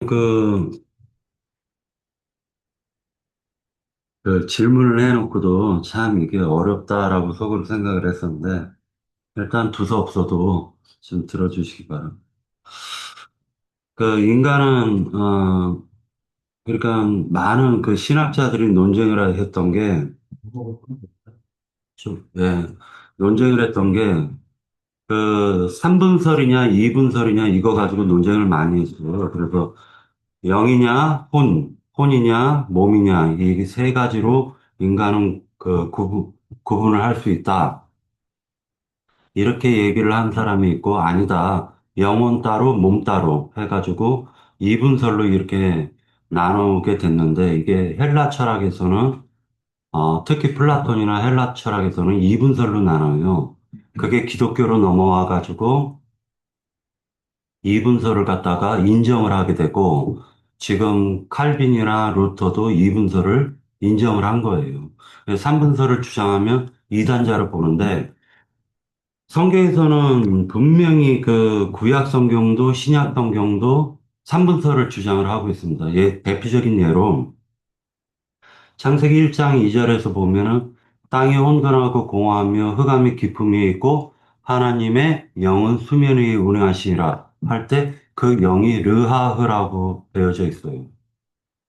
그, 그 질문을 해놓고도 참 이게 어렵다라고 속으로 생각을 했었는데, 일단 두서없어도 좀 들어주시기 바랍니다. 인간은, 그러니까 많은 그 신학자들이 논쟁을 했던 게, 예, 논쟁을 했던 게, 3분설이냐, 2분설이냐, 이거 가지고 논쟁을 많이 했어요. 그래서 영이냐, 혼이냐, 몸이냐, 이 세 가지로 인간은 구분을 할 수 있다. 이렇게 얘기를 한 사람이 있고, 아니다. 영혼 따로, 몸 따로 해가지고 이분설로 이렇게 나누게 됐는데, 이게 헬라 철학에서는, 특히 플라톤이나 헬라 철학에서는 이분설로 나눠요. 그게 기독교로 넘어와가지고 이분설을 갖다가 인정을 하게 되고, 지금 칼빈이나 루터도 이분설을 인정을 한 거예요. 삼분설을 주장하면 이단자로 보는데, 성경에서는 분명히 그 구약 성경도 신약 성경도 삼분설을 주장을 하고 있습니다. 대표적인 예로 창세기 1장 2절에서 보면은 땅이 혼돈하고 공허하며 흑암이 깊음이 있고 하나님의 영은 수면 위에 운행하시니라 할 때 그 영이 르하흐라고 되어져 있어요.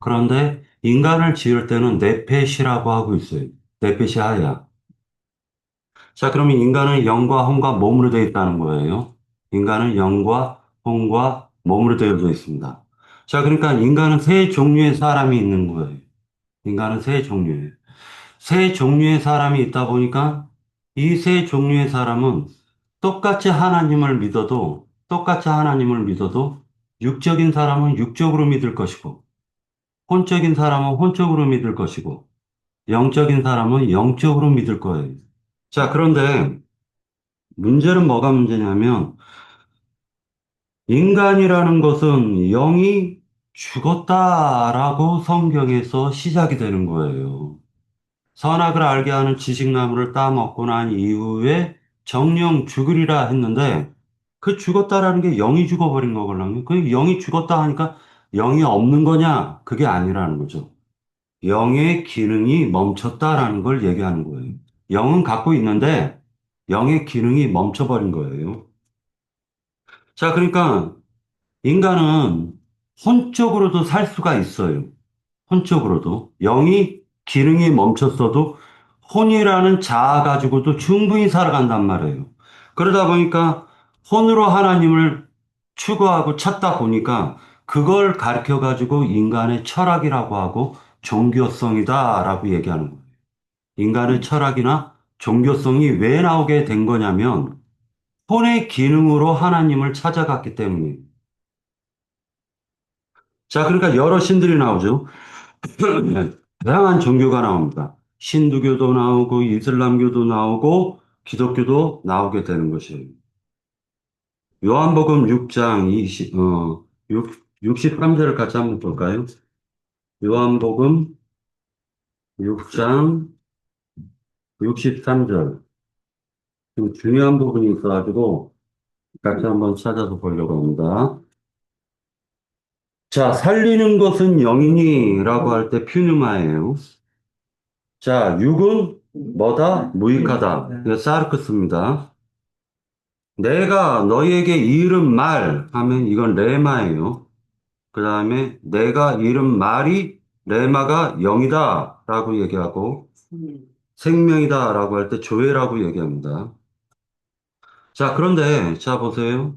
그런데 인간을 지을 때는 네페시라고 하고 있어요. 네페시 하야. 자, 그러면 인간은 영과 혼과 몸으로 되어 있다는 거예요. 인간은 영과 혼과 몸으로 되어져 있습니다. 자, 그러니까 인간은 세 종류의 사람이 있는 거예요. 인간은 세 종류예요. 세 종류의 사람이 있다 보니까 이 세 종류의 사람은 똑같이 하나님을 믿어도 육적인 사람은 육적으로 믿을 것이고 혼적인 사람은 혼적으로 믿을 것이고 영적인 사람은 영적으로 믿을 거예요. 자, 그런데 문제는 뭐가 문제냐면 인간이라는 것은 영이 죽었다라고 성경에서 시작이 되는 거예요. 선악을 알게 하는 지식나무를 따먹고 난 이후에 정령 죽으리라 했는데 그 죽었다라는 게 영이 죽어버린 거거든요. 그 영이 죽었다 하니까 영이 없는 거냐? 그게 아니라는 거죠. 영의 기능이 멈췄다라는 걸 얘기하는 거예요. 영은 갖고 있는데 영의 기능이 멈춰버린 거예요. 자, 그러니까 인간은 혼적으로도 살 수가 있어요. 혼적으로도. 영이 기능이 멈췄어도 혼이라는 자아 가지고도 충분히 살아간단 말이에요. 그러다 보니까 혼으로 하나님을 추구하고 찾다 보니까 그걸 가르쳐 가지고 인간의 철학이라고 하고 종교성이다라고 얘기하는 거예요. 인간의 철학이나 종교성이 왜 나오게 된 거냐면 혼의 기능으로 하나님을 찾아갔기 때문이에요. 자, 그러니까 여러 신들이 나오죠. 네, 다양한 종교가 나옵니다. 힌두교도 나오고, 이슬람교도 나오고, 기독교도 나오게 되는 것이에요. 요한복음 6장 63절을 같이 한번 볼까요? 요한복음 6장 63절. 좀 중요한 부분이 있어가지고, 같이 한번 찾아서 보려고 합니다. 자, 살리는 것은 영이니라고 할 때 퓨뉴마예요. 자, 육은 뭐다? 무익하다. 이거 사르크스입니다. 내가 너희에게 이른 말 하면 이건 레마예요. 그 다음에 내가 이른 말이 레마가 영이다 라고 얘기하고 생명이다 라고 할 때 조회라고 얘기합니다. 자, 그런데 자 보세요.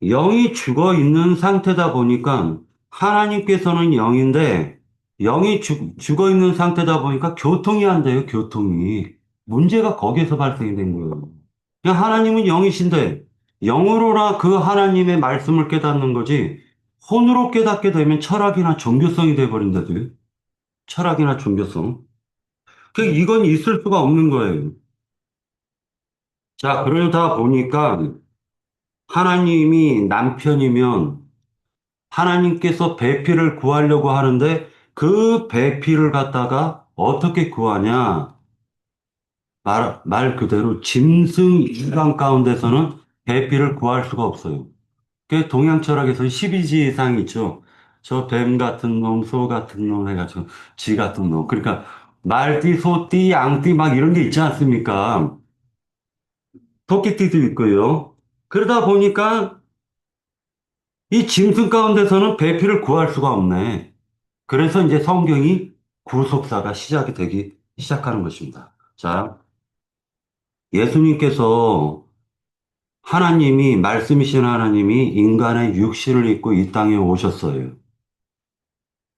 영이 죽어 있는 상태다 보니까 하나님께서는 영인데 영이 죽어 있는 상태다 보니까 교통이 안 돼요, 교통이. 문제가 거기에서 발생이 된 거예요. 그냥 하나님은 영이신데 영으로나 그 하나님의 말씀을 깨닫는 거지 혼으로 깨닫게 되면 철학이나 종교성이 돼버린다고요. 철학이나 종교성. 이건 있을 수가 없는 거예요. 자, 그러다 보니까 하나님이 남편이면 하나님께서 배필을 구하려고 하는데 그 배필을 갖다가 어떻게 구하냐? 말 그대로 짐승 인간 가운데서는 배필을 구할 수가 없어요. 그 동양 철학에서는 12지상이 있죠. 저 뱀 같은 놈, 소 같은 놈 해가지고 쥐 같은 놈. 그러니까 말띠, 소띠, 양띠 막 이런 게 있지 않습니까? 토끼띠도 있고요. 그러다 보니까 이 짐승 가운데서는 배필을 구할 수가 없네. 그래서 이제 성경이 구속사가 시작이 되기 시작하는 것입니다. 자, 예수님께서 하나님이, 말씀이신 하나님이 인간의 육신을 입고 이 땅에 오셨어요.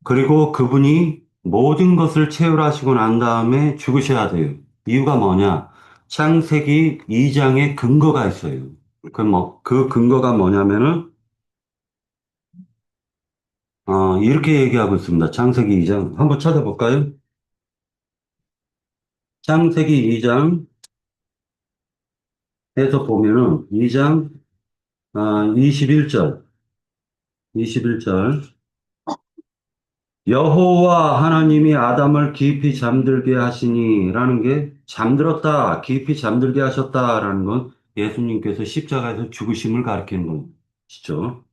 그리고 그분이 모든 것을 채울하시고 난 다음에 죽으셔야 돼요. 이유가 뭐냐? 창세기 2장에 근거가 있어요. 그 근거가 뭐냐면은, 이렇게 얘기하고 있습니다. 창세기 2장. 한번 찾아볼까요? 창세기 2장에서 보면은, 2장, 21절, 21절. 여호와 하나님이 아담을 깊이 잠들게 하시니라는 게 잠들었다, 깊이 잠들게 하셨다라는 건 예수님께서 십자가에서 죽으심을 가리키는 것이죠.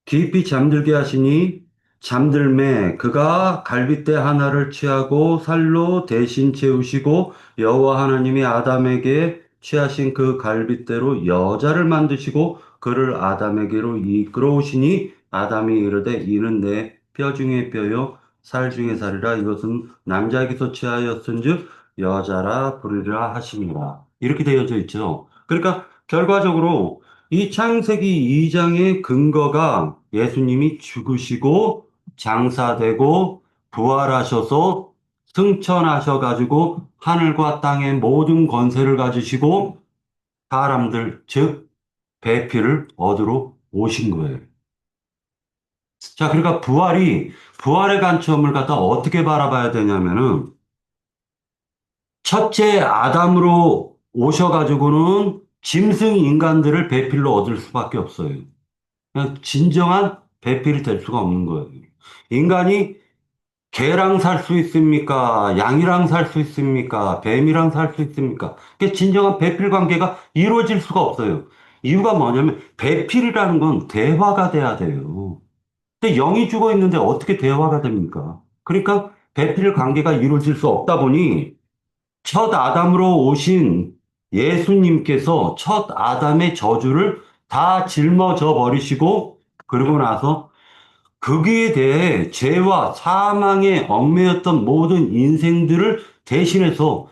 깊이 잠들게 하시니 잠들매 그가 갈빗대 하나를 취하고 살로 대신 채우시고 여호와 하나님이 아담에게 취하신 그 갈빗대로 여자를 만드시고 그를 아담에게로 이끌어오시니 아담이 이르되 이는 내 뼈 중에 뼈요 살 중에 살이라 이것은 남자에게서 취하였은즉 여자라 부르리라 하심이라 이렇게 되어져 있죠. 그러니까 결과적으로 이 창세기 2장의 근거가 예수님이 죽으시고 장사되고 부활하셔서 승천하셔가지고 하늘과 땅의 모든 권세를 가지시고 사람들, 즉, 배필을 얻으러 오신 거예요. 자, 그러니까 부활의 관점을 갖다 어떻게 바라봐야 되냐면은, 첫째 아담으로 오셔가지고는 짐승 인간들을 배필로 얻을 수밖에 없어요. 그냥 진정한 배필이 될 수가 없는 거예요. 인간이 개랑 살 수 있습니까? 양이랑 살 수 있습니까? 뱀이랑 살 수 있습니까? 그 진정한 배필 관계가 이루어질 수가 없어요. 이유가 뭐냐면 배필이라는 건 대화가 돼야 돼요. 근데 영이 죽어 있는데 어떻게 대화가 됩니까? 그러니까 배필 관계가 이루어질 수 없다 보니 첫 아담으로 오신 예수님께서 첫 아담의 저주를 다 짊어져 버리시고 그러고 나서 거기에 대해 죄와 사망에 얽매였던 모든 인생들을 대신해서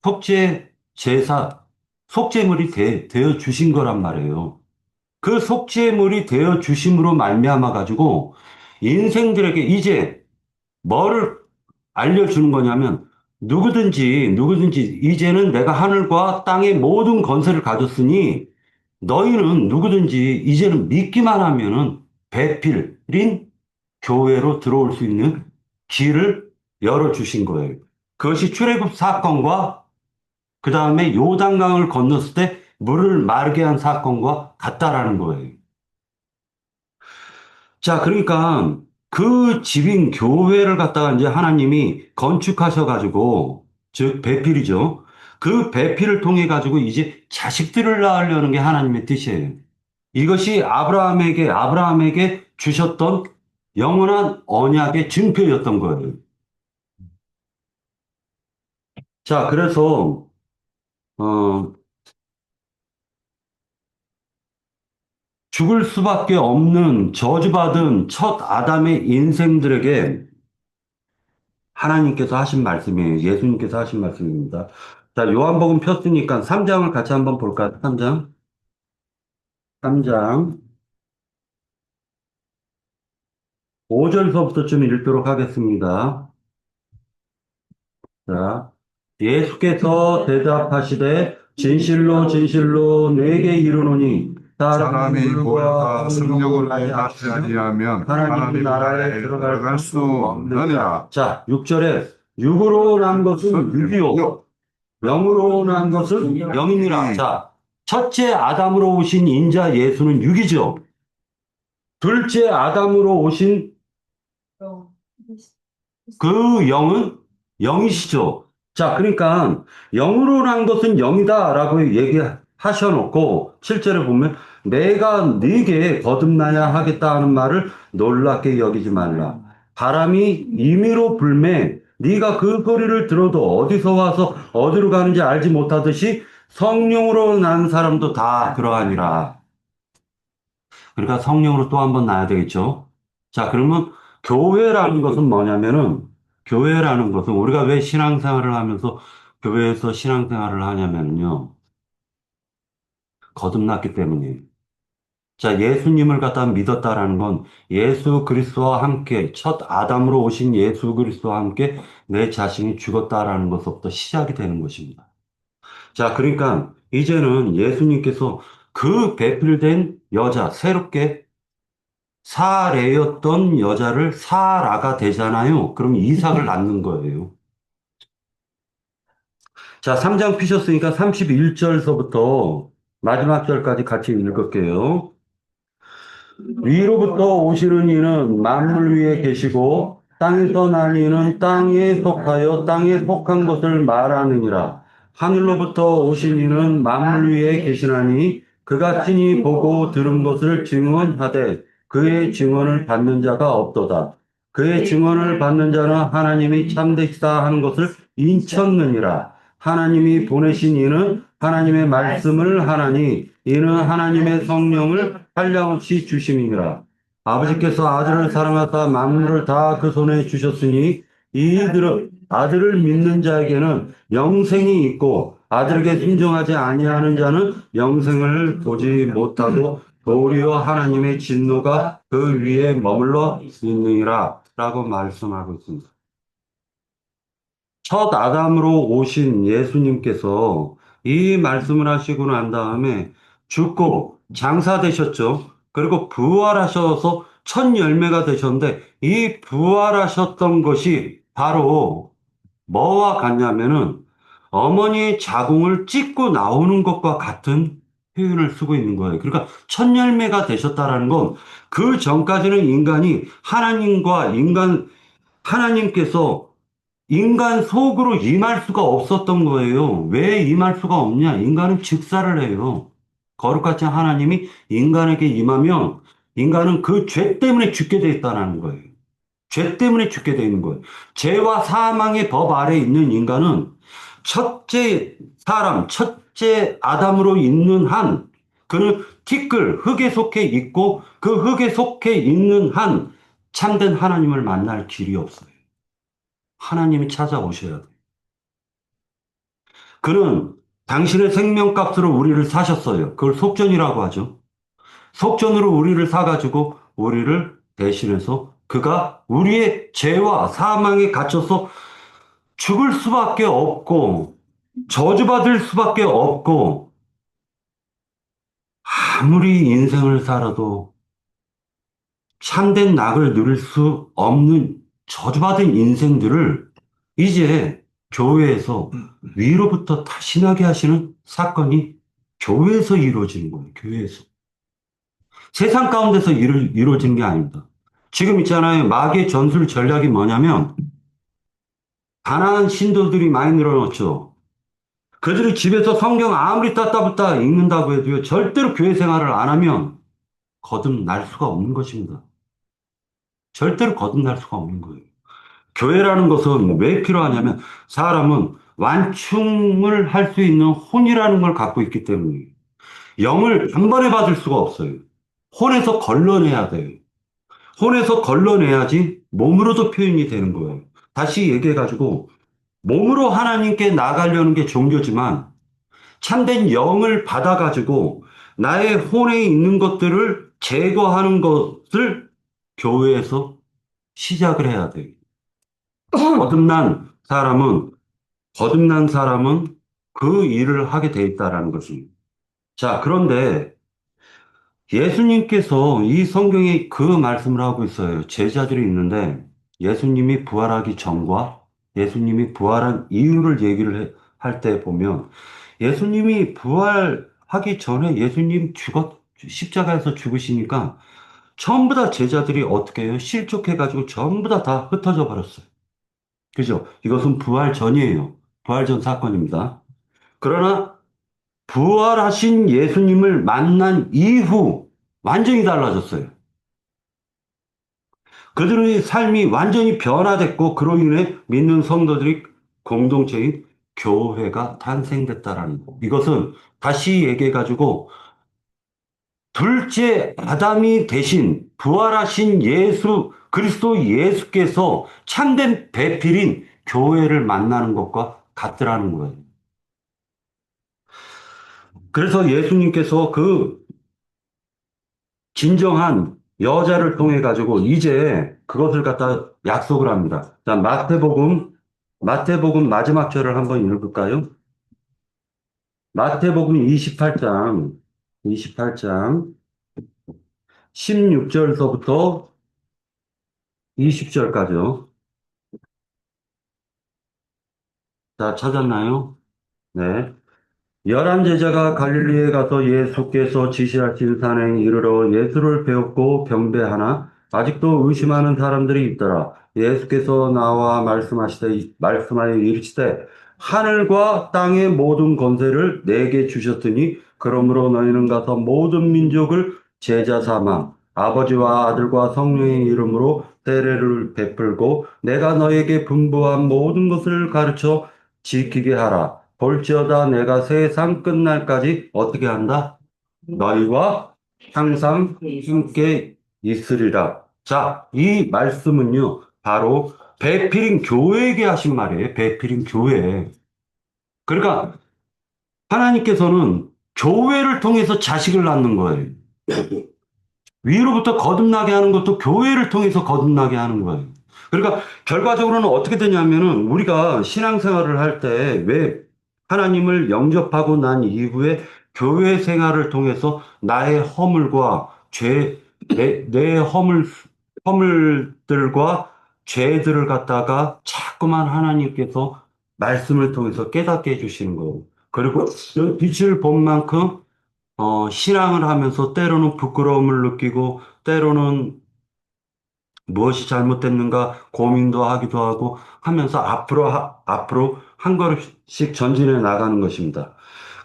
속죄 제사, 속죄물이 되어 주신 거란 말이에요. 그 속죄물이 되어 주심으로 말미암아 가지고 인생들에게 이제 뭐를 알려주는 거냐면 누구든지 이제는 내가 하늘과 땅의 모든 권세를 가졌으니 너희는 누구든지 이제는 믿기만 하면은 배필인 교회로 들어올 수 있는 길을 열어주신 거예요. 그것이 출애굽 사건과 그 다음에 요단강을 건넜을 때 물을 마르게 한 사건과 같다라는 거예요. 자, 그러니까 그 집인 교회를 갖다가 이제 하나님이 건축하셔가지고, 즉, 배필이죠. 그 배필을 통해 가지고 이제 자식들을 낳으려는 게 하나님의 뜻이에요. 이것이 아브라함에게 주셨던 영원한 언약의 증표였던 거예요. 자, 그래서, 어, 죽을 수밖에 없는 저주받은 첫 아담의 인생들에게 하나님께서 하신 말씀이에요. 예수님께서 하신 말씀입니다. 자, 요한복음 폈으니까 3장을 같이 한번 볼까요? 3장. 3장. 5절서부터 좀 읽도록 하겠습니다. 자, 예수께서 대답하시되 진실로 진실로 내게 이르노니 사람이 물과 물과 성령을 받지 아니하면 하나님 하나님 나라에 나라에 들어갈 들어갈 수 수 없느니라. 없느니라. 자, 6절에 육으로 난 것은 육이요 영으로 난 것은 영이니라. 자, 첫째 아담으로 오신 인자 예수는 육이죠. 둘째 아담으로 오신 그 영은 영이시죠. 자, 그러니까 영으로 난 것은 영이다라고 얘기하셔놓고 7절에 보면 내가 네게 거듭나야 하겠다 하는 말을 놀랍게 여기지 말라. 바람이 임의로 불매 네가 그 소리를 들어도 어디서 와서 어디로 가는지 알지 못하듯이 성령으로 난 사람도 다 그러하니라. 그러니까 성령으로 또 한 번 나야 되겠죠. 자, 그러면 교회라는 것은 뭐냐면은, 교회라는 것은 우리가 왜 신앙생활을 하면서 교회에서 신앙생활을 하냐면요. 거듭났기 때문이에요. 자, 예수님을 갖다 믿었다라는 건 예수 그리스도와 함께 첫 아담으로 오신 예수 그리스도와 함께 내 자신이 죽었다라는 것부터 시작이 되는 것입니다. 자, 그러니까 이제는 예수님께서 그 배필된 여자, 새롭게 사레였던 여자를 사라가 되잖아요. 그럼 이삭을 낳는 거예요. 자, 3장 피셨으니까 31절서부터 마지막 절까지 같이 읽을게요. 위로부터 오시는 이는 만물 위에 계시고 땅에서 난 이는 땅에 속하여 땅에 속한 것을 말하느니라. 하늘로부터 오신 이는 만물 위에 계시나니 그가 친히 보고 들은 것을 증언하되 그의 증언을 받는 자가 없도다. 그의 증언을 받는 자는 하나님이 참되시다 하는 것을 인쳤느니라. 하나님이 보내신 이는 하나님의 말씀을 하나니 이는 하나님의 성령을 한량없이 주심이니라. 아버지께서 아들을 사랑하사 만물을 다 그 손에 주셨으니 이들은 아들을 믿는 자에게는 영생이 있고 아들에게 순종하지 아니하는 자는 영생을 보지 못하고 도리어 하나님의 진노가 그 위에 머물러 있느니라 라고 말씀하고 있습니다. 첫 아담으로 오신 예수님께서 이 말씀을 하시고 난 다음에 죽고 장사되셨죠. 그리고 부활하셔서 첫 열매가 되셨는데 이 부활하셨던 것이 바로 뭐와 같냐면은 어머니의 자궁을 찢고 나오는 것과 같은 표현을 쓰고 있는 거예요. 그러니까 첫 열매가 되셨다라는 건 그 전까지는 인간이 하나님께서 인간 속으로 임할 수가 없었던 거예요. 왜 임할 수가 없냐? 인간은 즉사를 해요. 거룩하신 하나님이 인간에게 임하면 인간은 그 죄 때문에 죽게 돼 있다는 거예요. 죄 때문에 죽게 돼 있는 거예요. 죄와 사망의 법 아래 있는 인간은 첫째 사람, 첫째 아담으로 있는 한, 그는 티끌, 흙에 속해 있고 그 흙에 속해 있는 한 참된 하나님을 만날 길이 없어요. 하나님이 찾아오셔야 돼요. 그는 당신의 생명값으로 우리를 사셨어요. 그걸 속전이라고 하죠. 속전으로 우리를 사가지고 우리를 대신해서 그가 우리의 죄와 사망에 갇혀서 죽을 수밖에 없고 저주받을 수밖에 없고 아무리 인생을 살아도 참된 낙을 누릴 수 없는 저주받은 인생들을 이제 교회에서 위로부터 다신하게 하시는 사건이 교회에서 이루어지는 거예요. 교회에서. 세상 가운데서 이루어지는 게 아닙니다. 지금 있잖아요. 마귀의 전술 전략이 뭐냐면 가난한 신도들이 많이 늘어났죠. 그들이 집에서 성경 아무리 따따붙다 읽는다고 해도요. 절대로 교회 생활을 안 하면 거듭날 수가 없는 것입니다. 절대로 거듭날 수가 없는 거예요. 교회라는 것은 왜 필요하냐면 사람은 완충을 할 수 있는 혼이라는 걸 갖고 있기 때문이에요. 영을 단번에 받을 수가 없어요. 혼에서 걸러내야 돼요. 혼에서 걸러내야지 몸으로도 표현이 되는 거예요. 다시 얘기해가지고 몸으로 하나님께 나가려는 게 종교지만 참된 영을 받아가지고 나의 혼에 있는 것들을 제거하는 것을 교회에서 시작을 해야 돼요. 거듭난 사람은, 거듭난 사람은 그 일을 하게 돼 있다라는 것입니다. 자, 그런데 예수님께서 이 성경에 그 말씀을 하고 있어요. 제자들이 있는데 예수님이 부활하기 전과 예수님이 부활한 이유를 얘기를 할 때 보면 예수님이 부활하기 전에 십자가에서 죽으시니까 전부 다 제자들이 어떻게 해요? 실족해가지고 전부 다 흩어져 버렸어요. 그죠? 이것은 부활 전이에요. 부활 전 사건입니다. 그러나 부활하신 예수님을 만난 이후 완전히 달라졌어요. 그들의 삶이 완전히 변화됐고 그로 인해 믿는 성도들이 공동체인 교회가 탄생됐다라는 거. 이것은 다시 얘기해가지고 둘째 아담이 대신 부활하신 예수 그리스도 예수께서 참된 배필인 교회를 만나는 것과 같더라는 거예요. 그래서 예수님께서 그 진정한 여자를 통해 가지고 이제 그것을 갖다 약속을 합니다. 자, 마태복음 마지막 절을 한번 읽을까요? 마태복음 28장 16절서부터 20절까지요. 자, 찾았나요? 네. 열한 제자가 갈릴리에 가서 예수께서 지시하신 산에 이르러 예수를 배웠고 경배하나 아직도 의심하는 사람들이 있더라. 예수께서 나와 말씀하여 이르시되 하늘과 땅의 모든 권세를 내게 주셨으니 그러므로 너희는 가서 모든 민족을 제자 삼아 아버지와 아들과 성령의 이름으로 세례를 베풀고 내가 너에게 분부한 모든 것을 가르쳐 지키게 하라. 볼지어다 내가 세상 끝날까지 어떻게 한다? 너희와 항상 함께 있으리라. 자, 이 말씀은요, 바로 배필인 교회에게 하신 말이에요. 배필인 교회. 그러니까 하나님께서는 교회를 통해서 자식을 낳는 거예요. 위로부터 거듭나게 하는 것도 교회를 통해서 거듭나게 하는 거예요. 그러니까 결과적으로는 어떻게 되냐면은 우리가 신앙생활을 할 때 왜 하나님을 영접하고 난 이후에 교회 생활을 통해서 나의 허물과 내 허물들과 죄들을 갖다가 자꾸만 하나님께서 말씀을 통해서 깨닫게 해주시는 거예요. 그리고 빛을 본 만큼 신앙을 하면서 때로는 부끄러움을 느끼고 때로는 무엇이 잘못됐는가 고민도 하기도 하고 하면서 앞으로 한 걸음씩 전진해 나가는 것입니다.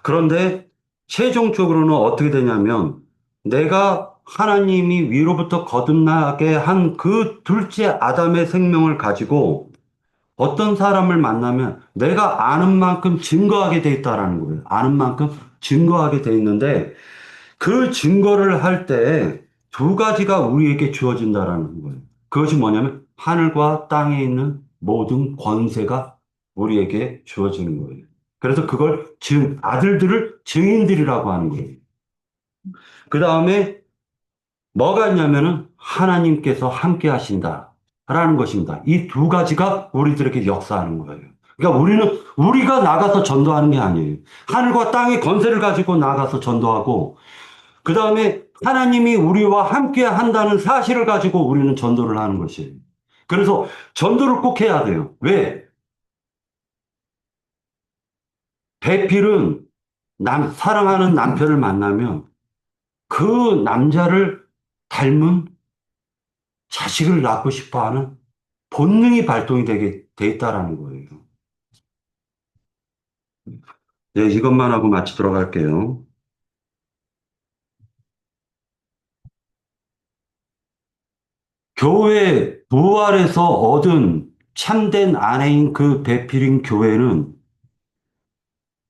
그런데 최종적으로는 어떻게 되냐면 내가 하나님이 위로부터 거듭나게 한 그 둘째 아담의 생명을 가지고 어떤 사람을 만나면 내가 아는 만큼 증거하게 돼 있다라는 거예요. 아는 만큼 증거하게 돼 있는데 그 증거를 할 때 두 가지가 우리에게 주어진다라는 거예요. 그것이 뭐냐면 하늘과 땅에 있는 모든 권세가 우리에게 주어지는 거예요. 그래서 그걸 아들들을 증인들이라고 하는 거예요. 그 다음에 뭐가 있냐면은 하나님께서 함께 하신다라는 것입니다. 이 두 가지가 우리들에게 역사하는 거예요. 그러니까 우리가 나가서 전도하는 게 아니에요. 하늘과 땅의 권세를 가지고 나가서 전도하고 그 다음에 하나님이 우리와 함께 한다는 사실을 가지고 우리는 전도를 하는 것이에요. 그래서 전도를 꼭 해야 돼요. 왜? 배필은 사랑하는 남편을 만나면 그 남자를 닮은 자식을 낳고 싶어 하는 본능이 발동이 되게 돼 있다라는 거예요. 네, 이것만 하고 마치도록 할게요. 교회 부활에서 얻은 참된 아내인 그 배필인 교회는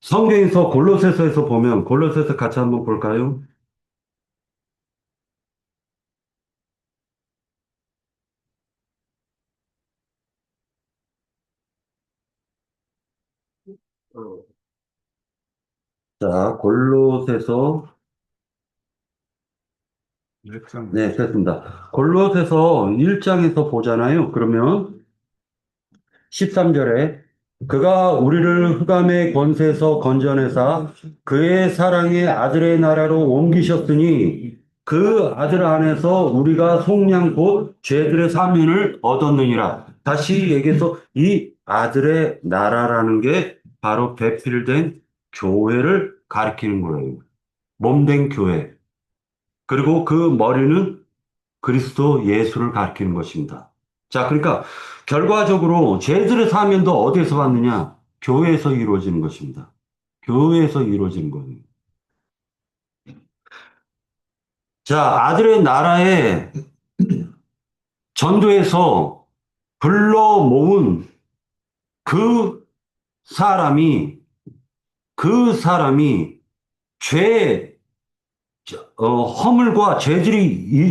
성경에서 골로새서에서 보면 골로새서 같이 한번 볼까요? 자, 골로새서 네, 됐습니다. 골로새서 1장에서 보잖아요. 그러면 13절에 그가 우리를 흑암의 권세에서 건져내사 그의 사랑의 아들의 나라로 옮기셨으니 그 아들 안에서 우리가 속량 곧 죄들의 사면을 얻었느니라. 다시 얘기해서 이 아들의 나라라는 게 바로 배필된 교회를 가리키는 거예요. 몸된 교회. 그리고 그 머리는 그리스도 예수를 가리키는 것입니다. 자, 그러니까 결과적으로 죄들의 사면도 어디에서 받느냐? 교회에서 이루어지는 것입니다. 교회에서 이루어지는 거예요. 자, 아들의 나라에 전도해서 불러 모은 그 사람이, 그 사람이 죄, 허물과 죄들이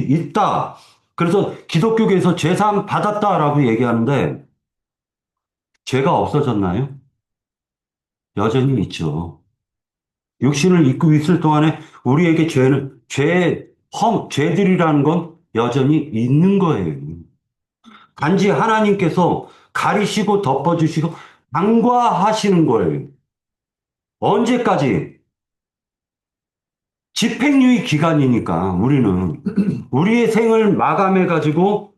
있다. 그래서 기독교계에서 죄사함 받았다라고 얘기하는데 죄가 없어졌나요? 여전히 있죠. 육신을 입고 있을 동안에 우리에게 죄들이라는 건 여전히 있는 거예요. 단지 하나님께서 가리시고 덮어주시고 간과하시는 거예요. 언제까지? 집행유예 기간이니까 우리는 우리의 생을 마감해가지고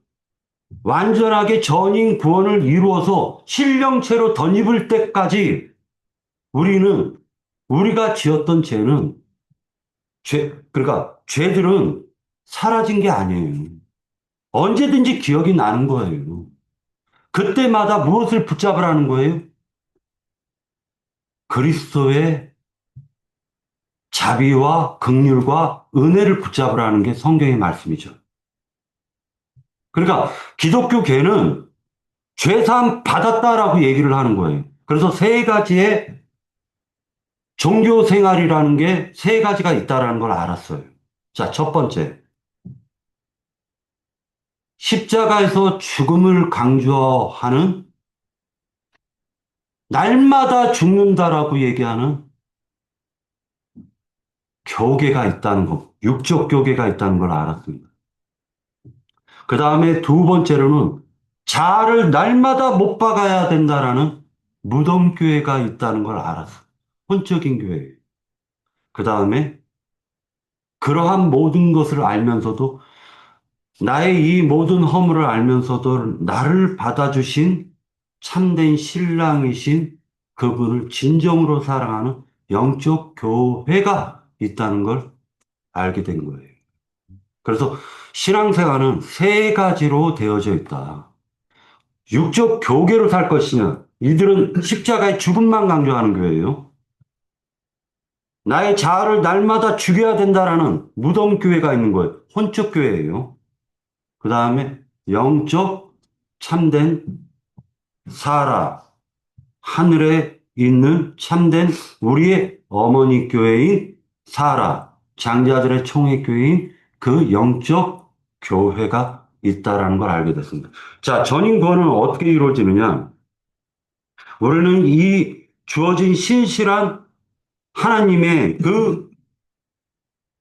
완전하게 전인 구원을 이루어서 신령체로 덧입을 때까지 우리는 우리가 지었던 그러니까 죄들은 사라진 게 아니에요. 언제든지 기억이 나는 거예요. 그때마다 무엇을 붙잡으라는 거예요? 그리스도의 자비와 긍휼과 은혜를 붙잡으라는 게 성경의 말씀이죠. 그러니까 기독교계는 죄사함 받았다라고 얘기를 하는 거예요. 그래서 세 가지의 종교 생활이라는 게 세 가지가 있다라는 걸 알았어요. 자, 첫 번째. 십자가에서 죽음을 강조하는 날마다 죽는다라고 얘기하는 교계가 있다는 것, 육적 교계가 있다는 걸 알았습니다. 그 다음에 두 번째로는 자아를 날마다 못 박아야 된다라는 무덤교회가 있다는 걸 알았어요. 혼적인 교회. 그 다음에 그러한 모든 것을 알면서도 나의 이 모든 허물을 알면서도 나를 받아주신 참된 신랑이신 그분을 진정으로 사랑하는 영적 교회가 있다는 걸 알게 된 거예요. 그래서 신앙생활은 세 가지로 되어져 있다. 육적 교계로 살 것이냐? 이들은 십자가의 죽음만 강조하는 교회예요. 나의 자아를 날마다 죽여야 된다라는 무덤교회가 있는 거예요. 혼적교회예요. 그 다음에 영적 참된 사라, 하늘에 있는 참된 우리의 어머니 교회인 사라, 장자들의 총회교회인 그 영적 교회가 있다라는 걸 알게 됐습니다. 자, 전인 구원은 어떻게 이루어지느냐? 우리는 이 주어진 신실한 하나님의 그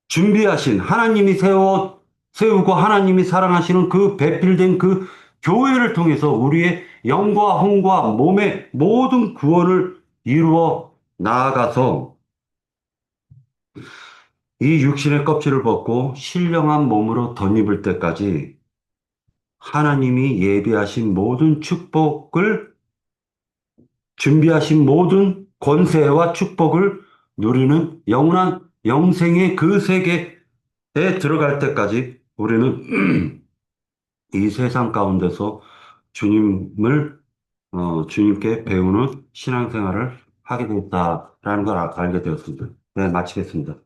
준비하신 하나님이 세우고 하나님이 사랑하시는 그 배필된 그 교회를 통해서 우리의 영과 혼과 몸의 모든 구원을 이루어 나아가서 이 육신의 껍질을 벗고 신령한 몸으로 덧입을 때까지 하나님이 예비하신 모든 축복을 준비하신 모든 권세와 축복을 누리는 영원한 영생의 그 세계에 들어갈 때까지 우리는 이 세상 가운데서 주님께 배우는 신앙생활을 하게 됐다라는 걸 알게 되었습니다. 네, 마치겠습니다.